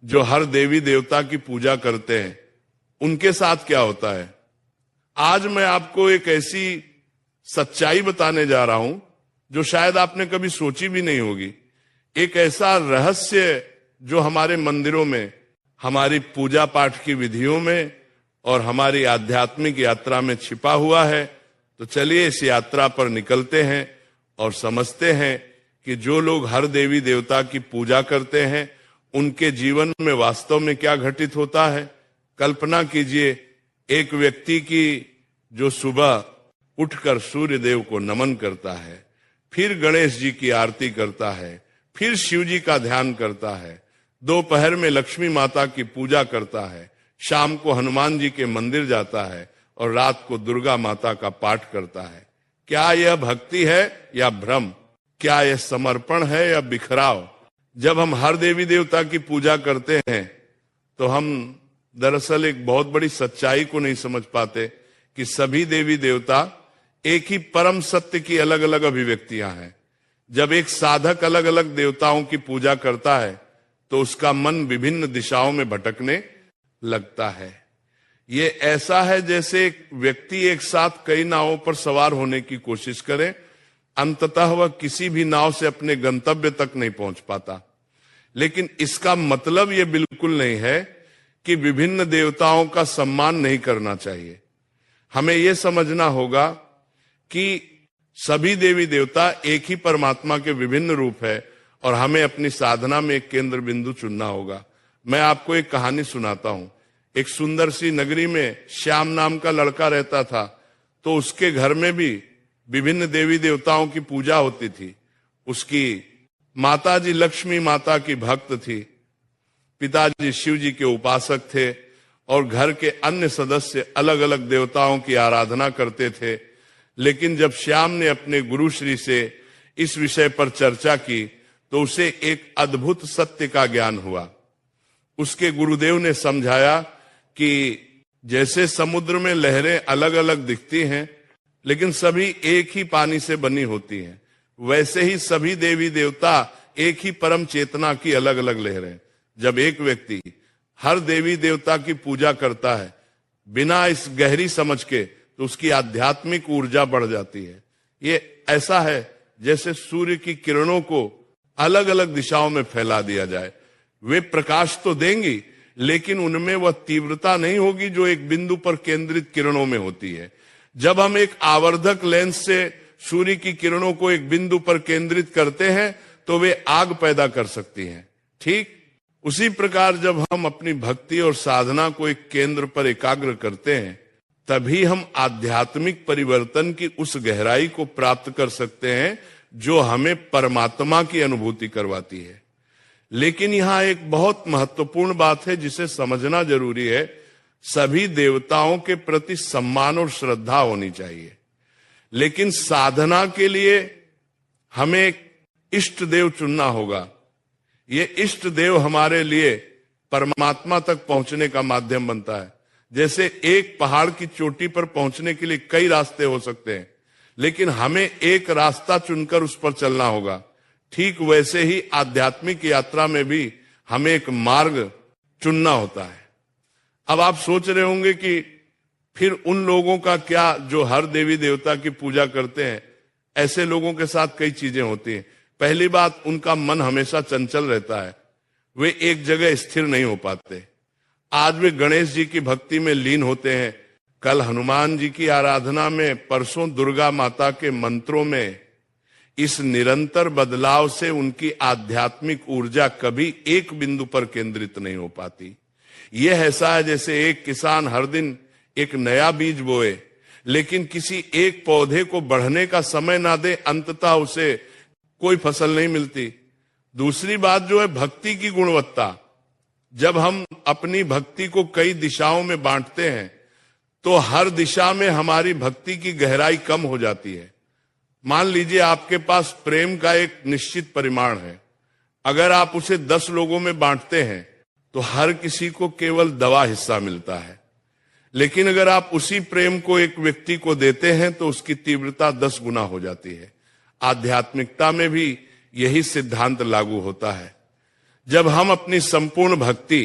जो हर देवी देवता की पूजा करते हैं उनके साथ क्या होता है। आज मैं आपको एक ऐसी सच्चाई बताने जा रहा हूं जो शायद आपने कभी सोची भी नहीं होगी। एक ऐसा रहस्य जो हमारे मंदिरों में, हमारी पूजा पाठ की विधियों में और हमारी आध्यात्मिक यात्रा में छिपा हुआ है। तो चलिए इस यात्रा पर निकलते हैं और समझते हैं कि जो लोग हर देवी देवता की पूजा करते हैं उनके जीवन में वास्तव में क्या घटित होता है। कल्पना कीजिए एक व्यक्ति की जो सुबह उठकर सूर्य देव को नमन करता है, फिर गणेश जी की आरती करता है, फिर शिव जी का ध्यान करता है, दोपहर में लक्ष्मी माता की पूजा करता है, शाम को हनुमान जी के मंदिर जाता है और रात को दुर्गा माता का पाठ करता है। क्या यह भक्ति है या भ्रम? क्या यह समर्पण है या बिखराव? जब हम हर देवी देवता की पूजा करते हैं तो हम दरअसल एक बहुत बड़ी सच्चाई को नहीं समझ पाते कि सभी देवी देवता एक ही परम सत्य की अलग अलग अभिव्यक्तियां हैं। जब एक साधक अलग अलग देवताओं की पूजा करता है तो उसका मन विभिन्न दिशाओं में भटकने लगता है। ये ऐसा है जैसे एक व्यक्ति एक साथ कई नावों पर सवार होने की कोशिश करे, अंततः वह किसी भी नाव से अपने गंतव्य तक नहीं पहुंच पाता। लेकिन इसका मतलब यह बिल्कुल नहीं है कि विभिन्न देवताओं का सम्मान नहीं करना चाहिए। हमें यह समझना होगा कि सभी देवी देवता एक ही परमात्मा के विभिन्न रूप है और हमें अपनी साधना में एक केंद्र बिंदु चुनना होगा। मैं आपको एक कहानी सुनाता हूं। एक सुंदर सी नगरी में श्याम नाम का लड़का रहता था। तो उसके घर में भी विभिन्न देवी देवताओं की पूजा होती थी। उसकी माताजी लक्ष्मी माता की भक्त थी, पिताजी शिव जी के उपासक थे और घर के अन्य सदस्य अलग अलग देवताओं की आराधना करते थे। लेकिन जब श्याम ने अपने गुरु श्री से इस विषय पर चर्चा की तो उसे एक अद्भुत सत्य का ज्ञान हुआ। उसके गुरुदेव ने समझाया कि जैसे समुद्र में लहरें अलग अलग दिखती हैं लेकिन सभी एक ही पानी से बनी होती हैं, वैसे ही सभी देवी देवता एक ही परम चेतना की अलग अलग लहरें। जब एक व्यक्ति हर देवी देवता की पूजा करता है बिना इस गहरी समझ के तो उसकी आध्यात्मिक ऊर्जा बढ़ जाती है। ये ऐसा है जैसे सूर्य की किरणों को अलग अलग दिशाओं में फैला दिया जाए। वे प्रकाश तो देंगी लेकिन उनमें वह तीव्रता नहीं होगी जो एक बिंदु पर केंद्रित किरणों में होती है। जब हम एक आवर्धक लेंस से सूर्य की किरणों को एक बिंदु पर केंद्रित करते हैं तो वे आग पैदा कर सकती हैं। ठीक उसी प्रकार जब हम अपनी भक्ति और साधना को एक केंद्र पर एकाग्र करते हैं तभी हम आध्यात्मिक परिवर्तन की उस गहराई को प्राप्त कर सकते हैं जो हमें परमात्मा की अनुभूति करवाती है। लेकिन यहां एक बहुत महत्वपूर्ण बात है जिसे समझना जरूरी है। सभी देवताओं के प्रति सम्मान और श्रद्धा होनी चाहिए, लेकिन साधना के लिए हमें एक इष्ट देव चुनना होगा। ये इष्ट देव हमारे लिए परमात्मा तक पहुंचने का माध्यम बनता है। जैसे एक पहाड़ की चोटी पर पहुंचने के लिए कई रास्ते हो सकते हैं लेकिन हमें एक रास्ता चुनकर उस पर चलना होगा। ठीक वैसे ही आध्यात्मिक यात्रा में भी हमें एक मार्ग चुनना होता है। अब आप सोच रहे होंगे कि फिर उन लोगों का क्या जो हर देवी देवता की पूजा करते हैं। ऐसे लोगों के साथ कई चीजें होती हैं। पहली बात, उनका मन हमेशा चंचल रहता है, वे एक जगह स्थिर नहीं हो पाते। आज वे गणेश जी की भक्ति में लीन होते हैं, कल हनुमान जी की आराधना में, परसों दुर्गा माता के मंत्रों में। इस निरंतर बदलाव से उनकी आध्यात्मिक ऊर्जा कभी एक बिंदु पर केंद्रित नहीं हो पाती। यह ऐसा है जैसे एक किसान हर दिन एक नया बीज बोए लेकिन किसी एक पौधे को बढ़ने का समय ना दे, अंततः उसे कोई फसल नहीं मिलती। दूसरी बात जो है भक्ति की गुणवत्ता। जब हम अपनी भक्ति को कई दिशाओं में बांटते हैं तो हर दिशा में हमारी भक्ति की गहराई कम हो जाती है। मान लीजिए आपके पास प्रेम का एक निश्चित परिमाण है, अगर आप उसे 10 लोगों में बांटते हैं तो हर किसी को केवल दवा हिस्सा मिलता है। लेकिन अगर आप उसी प्रेम को एक व्यक्ति को देते हैं तो उसकी तीव्रता 10 गुना हो जाती है। आध्यात्मिकता में भी यही सिद्धांत लागू होता है। जब हम अपनी संपूर्ण भक्ति